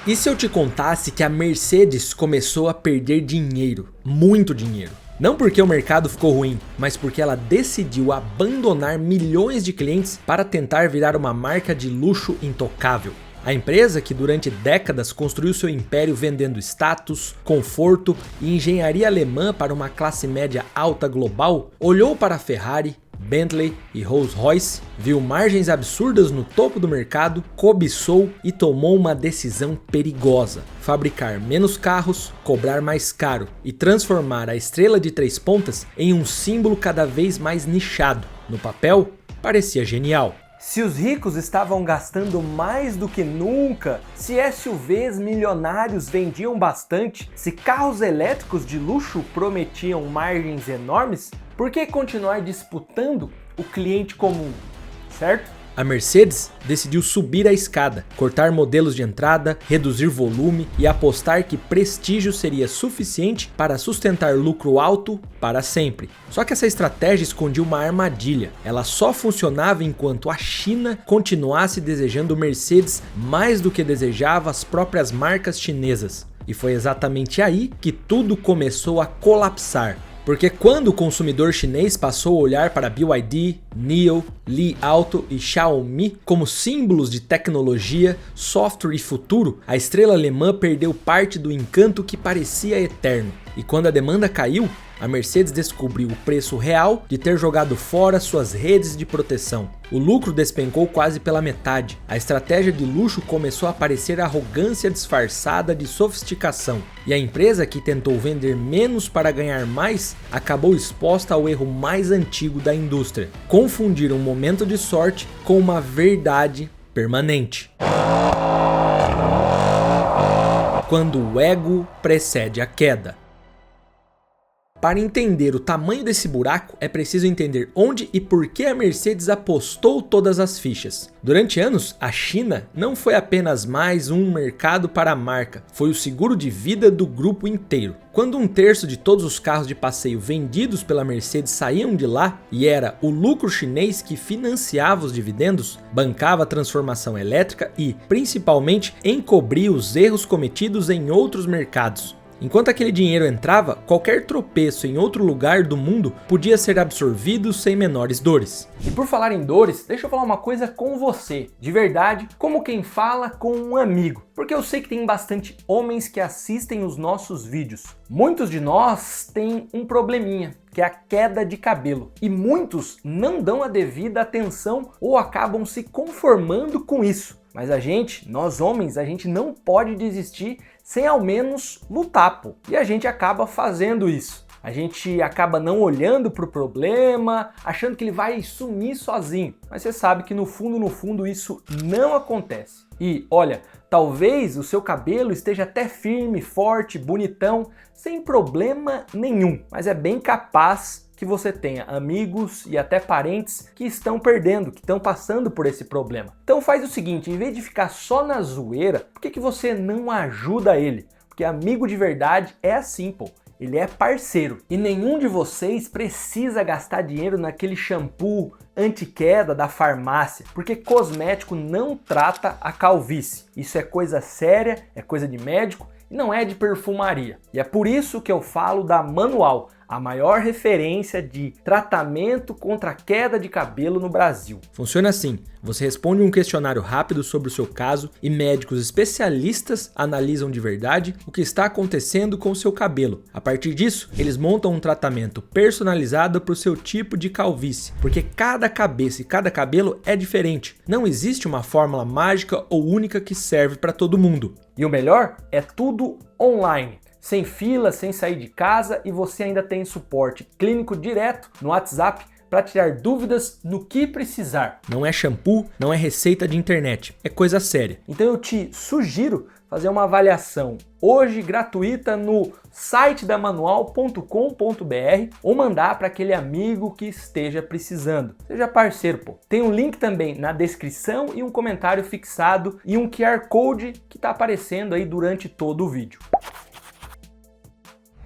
E se eu te contasse que a Mercedes começou a perder dinheiro, muito dinheiro? Não porque o mercado ficou ruim, mas porque ela decidiu abandonar milhões de clientes para tentar virar uma marca de luxo intocável. A empresa, que durante décadas construiu seu império vendendo status, conforto e engenharia alemã para uma classe média alta global, olhou para a Ferrari, Bentley e Rolls-Royce, viu margens absurdas no topo do mercado, cobiçou e tomou uma decisão perigosa: fabricar menos carros, cobrar mais caro e transformar a estrela de 3 pontas em um símbolo cada vez mais nichado. No papel, parecia genial. Se os ricos estavam gastando mais do que nunca, se SUVs milionários vendiam bastante, se carros elétricos de luxo prometiam margens enormes, por que continuar disputando o cliente comum, certo? A Mercedes decidiu subir a escada, cortar modelos de entrada, reduzir volume e apostar que prestígio seria suficiente para sustentar lucro alto para sempre. Só que essa estratégia escondia uma armadilha. Ela só funcionava enquanto a China continuasse desejando Mercedes mais do que desejava as próprias marcas chinesas. E foi exatamente aí que tudo começou a colapsar. Porque quando o consumidor chinês passou a olhar para BYD, NIO, Li Auto e Xiaomi como símbolos de tecnologia, software e futuro, a estrela alemã perdeu parte do encanto que parecia eterno. E quando a demanda caiu, a Mercedes descobriu o preço real de ter jogado fora suas redes de proteção. O lucro despencou quase pela metade. A estratégia de luxo começou a parecer arrogância disfarçada de sofisticação. E a empresa, que tentou vender menos para ganhar mais, acabou exposta ao erro mais antigo da indústria: confundir um momento de sorte com uma verdade permanente. Quando o ego precede a queda. Para entender o tamanho desse buraco, é preciso entender onde e por que a Mercedes apostou todas as fichas. Durante anos, a China não foi apenas mais um mercado para a marca, foi o seguro de vida do grupo inteiro. Quando 1/3 de todos os carros de passeio vendidos pela Mercedes saíam de lá, e era o lucro chinês que financiava os dividendos, bancava a transformação elétrica e, principalmente, encobria os erros cometidos em outros mercados. Enquanto aquele dinheiro entrava, qualquer tropeço em outro lugar do mundo podia ser absorvido sem menores dores. E por falar em dores, deixa eu falar uma coisa com você, de verdade, como quem fala com um amigo. Porque eu sei que tem bastante homens que assistem os nossos vídeos. Muitos de nós têm um probleminha, que é a queda de cabelo. E muitos não dão a devida atenção ou acabam se conformando com isso. Mas nós homens, a gente não pode desistir sem ao menos lutar, pô. E a gente acaba fazendo isso. A gente acaba não olhando para o problema, achando que ele vai sumir sozinho. Mas você sabe que no fundo isso não acontece. E olha, talvez o seu cabelo esteja até firme, forte, bonitão, sem problema nenhum. Mas é bem capaz que você tenha amigos e até parentes que estão perdendo, que estão passando por esse problema. Então faz o seguinte, em vez de ficar só na zoeira, por que você não ajuda ele? Porque amigo de verdade é assim, pô. Ele é parceiro. E nenhum de vocês precisa gastar dinheiro naquele shampoo anti-queda da farmácia, porque cosmético não trata a calvície. Isso é coisa séria, é coisa de médico e não é de perfumaria. E é por isso que eu falo da Manual, a maior referência de tratamento contra a queda de cabelo no Brasil. Funciona assim: você responde um questionário rápido sobre o seu caso e médicos especialistas analisam de verdade o que está acontecendo com o seu cabelo. A partir disso, eles montam um tratamento personalizado para o seu tipo de calvície, porque cada cabeça e cada cabelo é diferente. Não existe uma fórmula mágica ou única que serve para todo mundo. E o melhor é tudo online. Sem fila, sem sair de casa, e você ainda tem suporte clínico direto no WhatsApp para tirar dúvidas no que precisar. Não é shampoo, não é receita de internet, é coisa séria. Então eu te sugiro fazer uma avaliação hoje gratuita no site da manual.com.br ou mandar para aquele amigo que esteja precisando. Seja parceiro, pô. Tem um link também na descrição e um comentário fixado e um QR Code que está aparecendo aí durante todo o vídeo.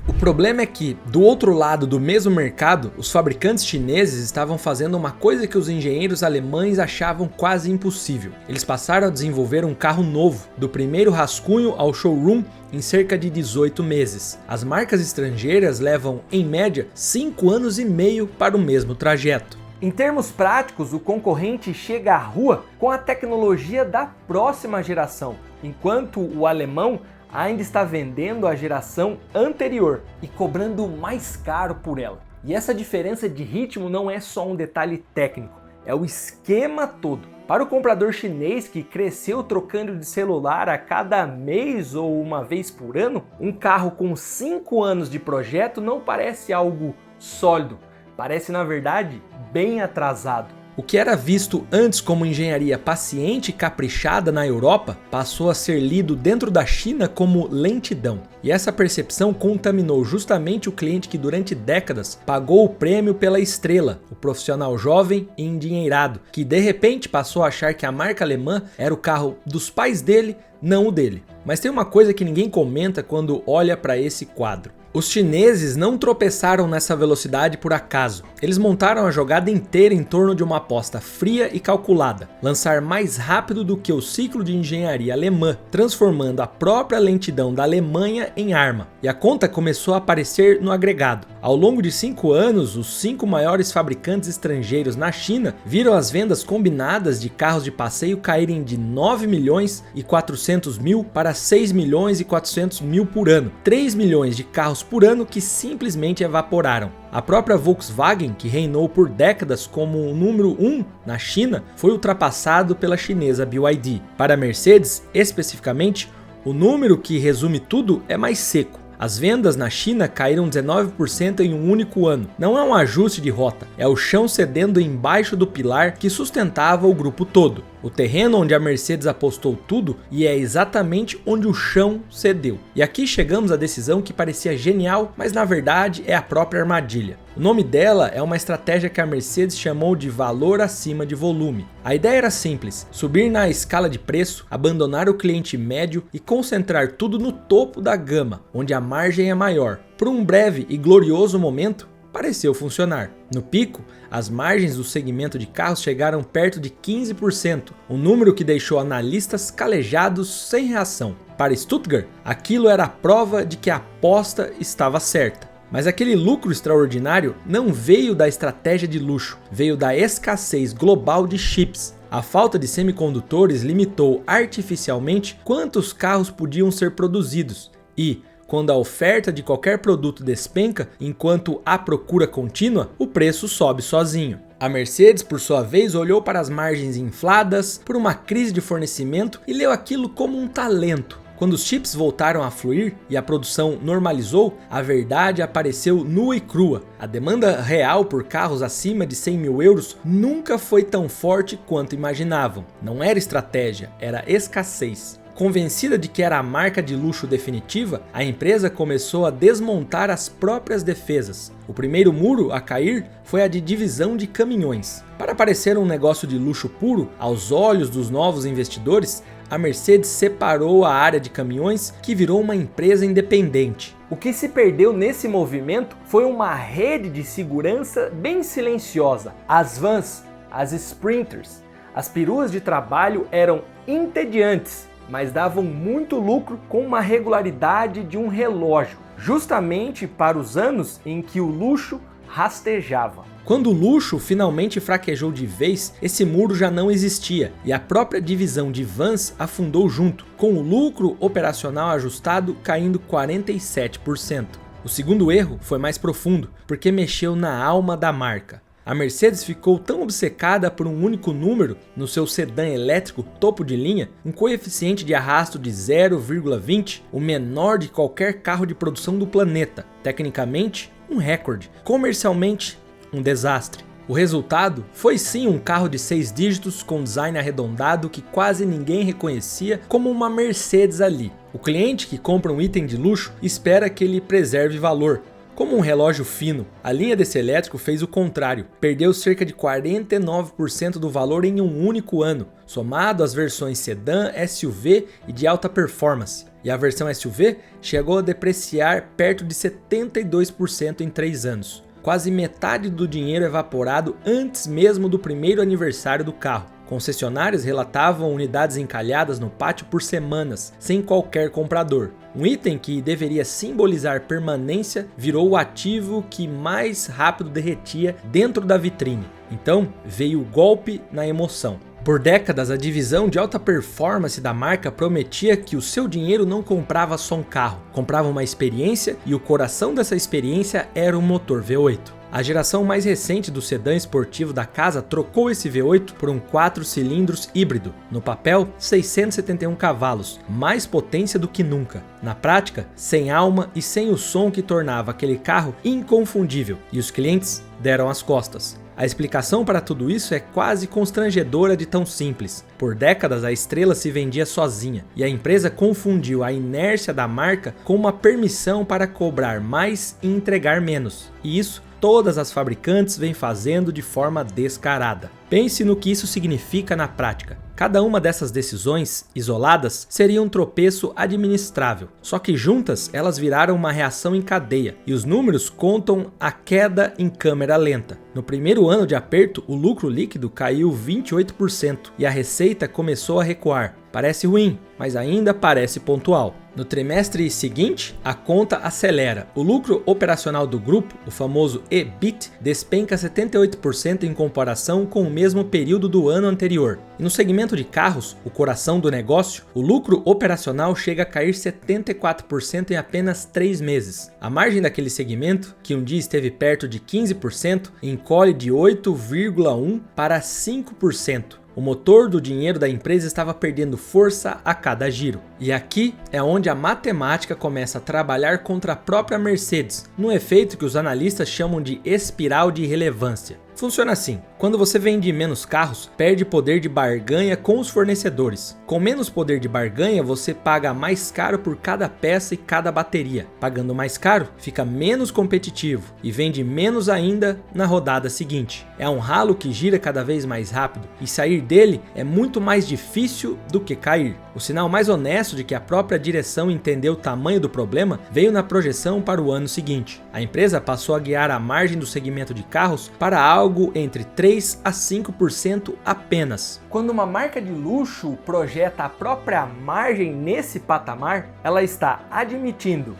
O problema é que, do outro lado do mesmo mercado, os fabricantes chineses estavam fazendo uma coisa que os engenheiros alemães achavam quase impossível. Eles passaram a desenvolver um carro novo, do primeiro rascunho ao showroom, em cerca de 18 meses. As marcas estrangeiras levam, em média, 5 anos e meio para o mesmo trajeto. Em termos práticos, o concorrente chega à rua com a tecnologia da próxima geração, enquanto o alemão ainda está vendendo a geração anterior e cobrando mais caro por ela. E essa diferença de ritmo não é só um detalhe técnico, é o esquema todo. Para o comprador chinês que cresceu trocando de celular a cada mês ou uma vez por ano, um carro com 5 anos de projeto não parece algo sólido, parece na verdade bem atrasado. O que era visto antes como engenharia paciente e caprichada na Europa passou a ser lido dentro da China como lentidão. E essa percepção contaminou justamente o cliente que durante décadas pagou o prêmio pela estrela, o profissional jovem e endinheirado, que de repente passou a achar que a marca alemã era o carro dos pais dele, não o dele. Mas tem uma coisa que ninguém comenta quando olha para esse quadro. Os chineses não tropeçaram nessa velocidade por acaso. Eles montaram a jogada inteira em torno de uma aposta fria e calculada, lançar mais rápido do que o ciclo de engenharia alemã, transformando a própria lentidão da Alemanha em arma. E a conta começou a aparecer no agregado. Ao longo de 5 anos, os 5 maiores fabricantes estrangeiros na China viram as vendas combinadas de carros de passeio caírem de 9 milhões e 400 mil para 6 milhões e 400 mil por ano. 3 milhões de carros por ano que simplesmente evaporaram. A própria Volkswagen, que reinou por décadas como o número 1 na China, foi ultrapassado pela chinesa BYD. Para a Mercedes, especificamente, o número que resume tudo é mais seco. As vendas na China caíram 19% em um único ano. Não é um ajuste de rota, é o chão cedendo embaixo do pilar que sustentava o grupo todo. O terreno onde a Mercedes apostou tudo e é exatamente onde o chão cedeu. E aqui chegamos à decisão que parecia genial, mas na verdade é a própria armadilha. O nome dela é uma estratégia que a Mercedes chamou de valor acima de volume. A ideia era simples: subir na escala de preço, abandonar o cliente médio e concentrar tudo no topo da gama, onde a margem é maior. Por um breve e glorioso momento, pareceu funcionar. No pico, as margens do segmento de carros chegaram perto de 15%, um número que deixou analistas calejados sem reação. Para Stuttgart, aquilo era a prova de que a aposta estava certa. Mas aquele lucro extraordinário não veio da estratégia de luxo, veio da escassez global de chips. A falta de semicondutores limitou artificialmente quantos carros podiam ser produzidos e, quando a oferta de qualquer produto despenca enquanto há procura contínua, o preço sobe sozinho. A Mercedes, por sua vez, olhou para as margens infladas por uma crise de fornecimento e leu aquilo como um talento. Quando os chips voltaram a fluir e a produção normalizou, a verdade apareceu nua e crua. A demanda real por carros acima de 100 mil euros nunca foi tão forte quanto imaginavam. Não era estratégia, era escassez. Convencida de que era a marca de luxo definitiva, a empresa começou a desmontar as próprias defesas. O primeiro muro a cair foi a de divisão de caminhões. Para parecer um negócio de luxo puro, aos olhos dos novos investidores, a Mercedes separou a área de caminhões, que virou uma empresa independente. O que se perdeu nesse movimento foi uma rede de segurança bem silenciosa. As vans, as sprinters, as peruas de trabalho eram entediantes, mas davam muito lucro com uma regularidade de um relógio, justamente para os anos em que o luxo rastejava. Quando o luxo finalmente fraquejou de vez, esse muro já não existia e a própria divisão de vans afundou junto, com o lucro operacional ajustado caindo 47%. O segundo erro foi mais profundo, porque mexeu na alma da marca. A Mercedes ficou tão obcecada por um único número no seu sedã elétrico topo de linha, um coeficiente de arrasto de 0,20, o menor de qualquer carro de produção do planeta. Tecnicamente, um recorde. Comercialmente, um desastre. O resultado foi sim um carro de 6 dígitos com design arredondado que quase ninguém reconhecia como uma Mercedes ali. O cliente que compra um item de luxo espera que ele preserve valor. Como um relógio fino, a linha desse elétrico fez o contrário, perdeu cerca de 49% do valor em um único ano, somado às versões sedã, SUV e de alta performance. E a versão SUV chegou a depreciar perto de 72% em 3 anos. Quase metade do dinheiro evaporado antes mesmo do primeiro aniversário do carro. Concessionários relatavam unidades encalhadas no pátio por semanas, sem qualquer comprador. Um item que deveria simbolizar permanência virou o ativo que mais rápido derretia dentro da vitrine. Então veio o golpe na emoção. Por décadas, a divisão de alta performance da marca prometia que o seu dinheiro não comprava só um carro, comprava uma experiência e o coração dessa experiência era o motor V8. A geração mais recente do sedã esportivo da casa trocou esse V8 por um 4 cilindros híbrido. No papel, 671 cavalos, mais potência do que nunca. Na prática, sem alma e sem o som que tornava aquele carro inconfundível. E os clientes deram as costas. A explicação para tudo isso é quase constrangedora de tão simples. Por décadas a estrela se vendia sozinha e a empresa confundiu a inércia da marca com uma permissão para cobrar mais e entregar menos. E isso todas as fabricantes vêm fazendo de forma descarada. Pense no que isso significa na prática. Cada uma dessas decisões, isoladas, seria um tropeço administrável. Só que juntas, elas viraram uma reação em cadeia. E os números contam a queda em câmera lenta. No primeiro ano de aperto, o lucro líquido caiu 28% e a receita começou a recuar. Parece ruim, mas ainda parece pontual. No trimestre seguinte, a conta acelera. O lucro operacional do grupo, o famoso EBIT, despenca 78% em comparação com o mesmo período do ano anterior. E no segmento de carros, o coração do negócio, o lucro operacional chega a cair 74% em apenas 3 meses. A margem daquele segmento, que um dia esteve perto de 15%, encolhe de 8,1% para 5%. O motor do dinheiro da empresa estava perdendo força a cada giro. E aqui é onde a matemática começa a trabalhar contra a própria Mercedes, num efeito que os analistas chamam de espiral de irrelevância. Funciona assim: quando você vende menos carros, perde poder de barganha com os fornecedores. Com menos poder de barganha, você paga mais caro por cada peça e cada bateria. Pagando mais caro, fica menos competitivo e vende menos ainda na rodada seguinte. É um ralo que gira cada vez mais rápido e sair dele é muito mais difícil do que cair. O sinal mais honesto de que a própria direção entendeu o tamanho do problema veio na projeção para o ano seguinte. A empresa passou a guiar a margem do segmento de carros para algo entre 3 a 5% apenas. Quando uma marca de luxo projeta a própria margem nesse patamar, ela está admitindo,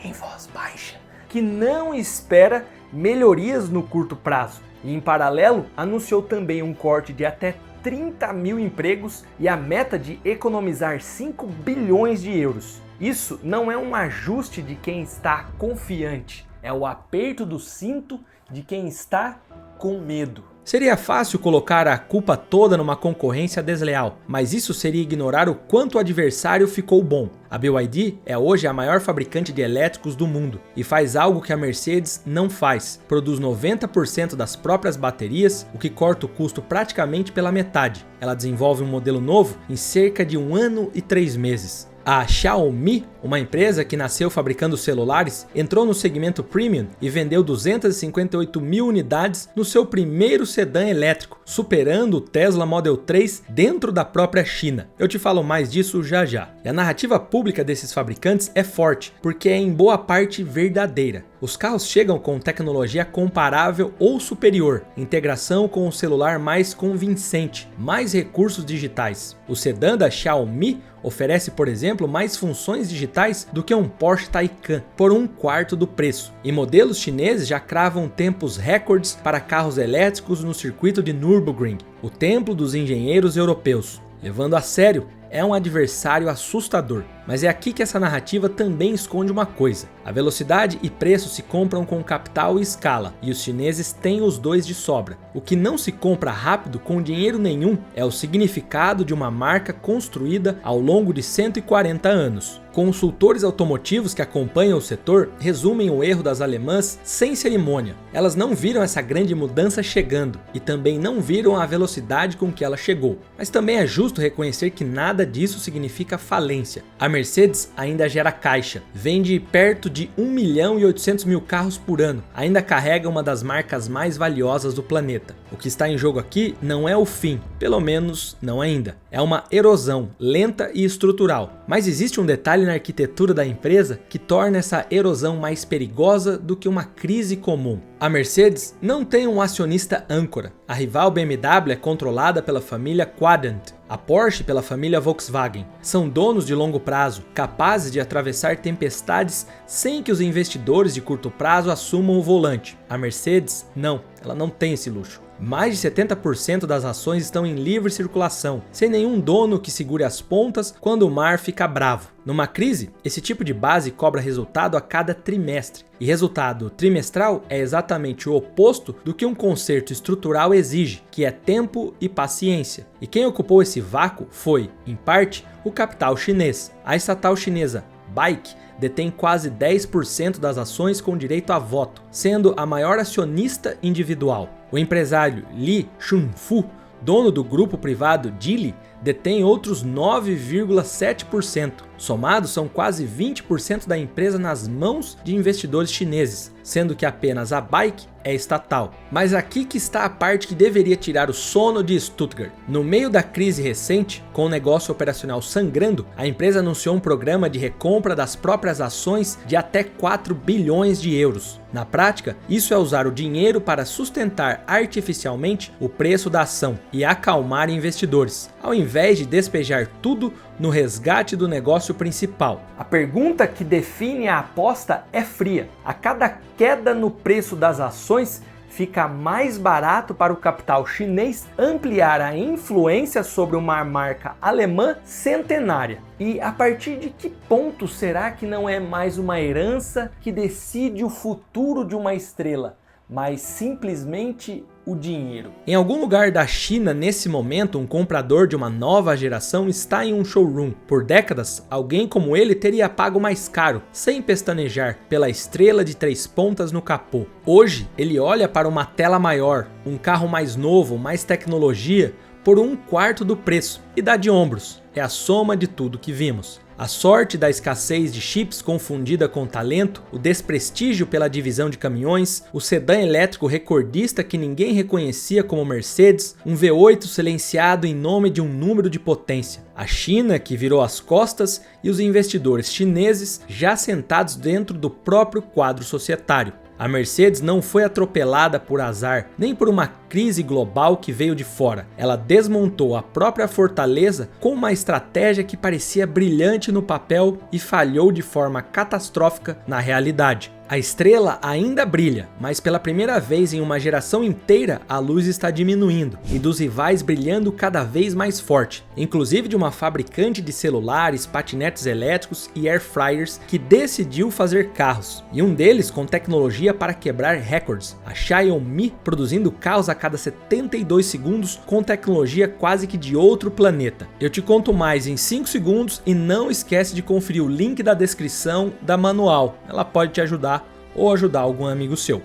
em voz baixa, que não espera melhorias no curto prazo. E em paralelo, anunciou também um corte de até 30 mil empregos e a meta de economizar 5 bilhões de euros. Isso não é um ajuste de quem está confiante, é o aperto do cinto de quem está com medo. Seria fácil colocar a culpa toda numa concorrência desleal, mas isso seria ignorar o quanto o adversário ficou bom. A BYD é hoje a maior fabricante de elétricos do mundo e faz algo que a Mercedes não faz. Produz 90% das próprias baterias, o que corta o custo praticamente pela metade. Ela desenvolve um modelo novo em cerca de 1 ano e 3 meses. A Xiaomi, uma empresa que nasceu fabricando celulares, entrou no segmento premium e vendeu 258 mil unidades no seu primeiro sedã elétrico, superando o Tesla Model 3 dentro da própria China. Eu te falo mais disso já já. E a narrativa pública desses fabricantes é forte, porque é em boa parte verdadeira. Os carros chegam com tecnologia comparável ou superior, integração com o celular mais convincente, mais recursos digitais. O sedã da Xiaomi oferece, por exemplo, mais funções digitais do que um Porsche Taycan, por 1/4 do preço. E modelos chineses já cravam tempos recordes para carros elétricos no circuito de Nürburgring, o templo dos engenheiros europeus. Levando a sério, é um adversário assustador. Mas é aqui que essa narrativa também esconde uma coisa. A velocidade e preço se compram com capital e escala, e os chineses têm os dois de sobra. O que não se compra rápido com dinheiro nenhum é o significado de uma marca construída ao longo de 140 anos. Consultores automotivos que acompanham o setor resumem o erro das alemãs sem cerimônia. Elas não viram essa grande mudança chegando e também não viram a velocidade com que ela chegou. Mas também é justo reconhecer que nada nada disso significa falência. A Mercedes ainda gera caixa, vende perto de 1.800.000 carros por ano, ainda carrega uma das marcas mais valiosas do planeta. O que está em jogo aqui não é o fim, pelo menos não ainda. É uma erosão lenta e estrutural. Mas existe um detalhe na arquitetura da empresa que torna essa erosão mais perigosa do que uma crise comum. A Mercedes não tem um acionista âncora. A rival BMW é controlada pela família Quadrant, a Porsche pela família Volkswagen. São donos de longo prazo, capazes de atravessar tempestades sem que os investidores de curto prazo assumam o volante. A Mercedes não, ela não tem esse luxo. Mais de 70% das ações estão em livre circulação, sem nenhum dono que segure as pontas quando o mar fica bravo. Numa crise, esse tipo de base cobra resultado a cada trimestre. E resultado trimestral é exatamente o oposto do que um conserto estrutural exige, que é tempo e paciência. E quem ocupou esse vácuo foi, em parte, o capital chinês. A estatal chinesa BAIC detém quase 10% das ações com direito a voto, sendo a maior acionista individual. O empresário Li Chunfu, dono do grupo privado Geely, detém outros 9,7%. Somados, são quase 20% da empresa nas mãos de investidores chineses, sendo que apenas a BAIC é estatal. Mas aqui que está a parte que deveria tirar o sono de Stuttgart. No meio da crise recente, com o negócio operacional sangrando, a empresa anunciou um programa de recompra das próprias ações de até 4 bilhões de euros. Na prática, isso é usar o dinheiro para sustentar artificialmente o preço da ação e acalmar investidores, ao invés de despejar tudo no resgate do negócio principal. A pergunta que define a aposta é fria. A cada queda no preço das ações, fica mais barato para o capital chinês ampliar a influência sobre uma marca alemã centenária. E a partir de que ponto será que não é mais uma herança que decide o futuro de uma estrela, mas simplesmente o dinheiro? Em algum lugar da China, nesse momento, um comprador de uma nova geração está em um showroom. Por décadas, alguém como ele teria pago mais caro, sem pestanejar, pela estrela de 3 pontas no capô. Hoje, ele olha para uma tela maior, um carro mais novo, mais tecnologia, por 1/4 do preço e dá de ombros. É a soma de tudo que vimos. A sorte da escassez de chips confundida com talento, o desprestígio pela divisão de caminhões, o sedã elétrico recordista que ninguém reconhecia como Mercedes, um V8 silenciado em nome de um número de potência. A China que virou as costas e os investidores chineses já sentados dentro do próprio quadro societário. A Mercedes não foi atropelada por azar, nem por uma crise global que veio de fora. Ela desmontou a própria fortaleza com uma estratégia que parecia brilhante no papel e falhou de forma catastrófica na realidade. A estrela ainda brilha, mas pela primeira vez em uma geração inteira a luz está diminuindo e dos rivais brilhando cada vez mais forte, inclusive de uma fabricante de celulares, patinetes elétricos e air fryers que decidiu fazer carros, e um deles com tecnologia para quebrar recordes, a Xiaomi produzindo carros a cada 72 segundos com tecnologia quase que de outro planeta. Eu te conto mais em 5 segundos e não esquece de conferir o link da descrição da manual, ela pode te ajudar ou ajudar algum amigo seu.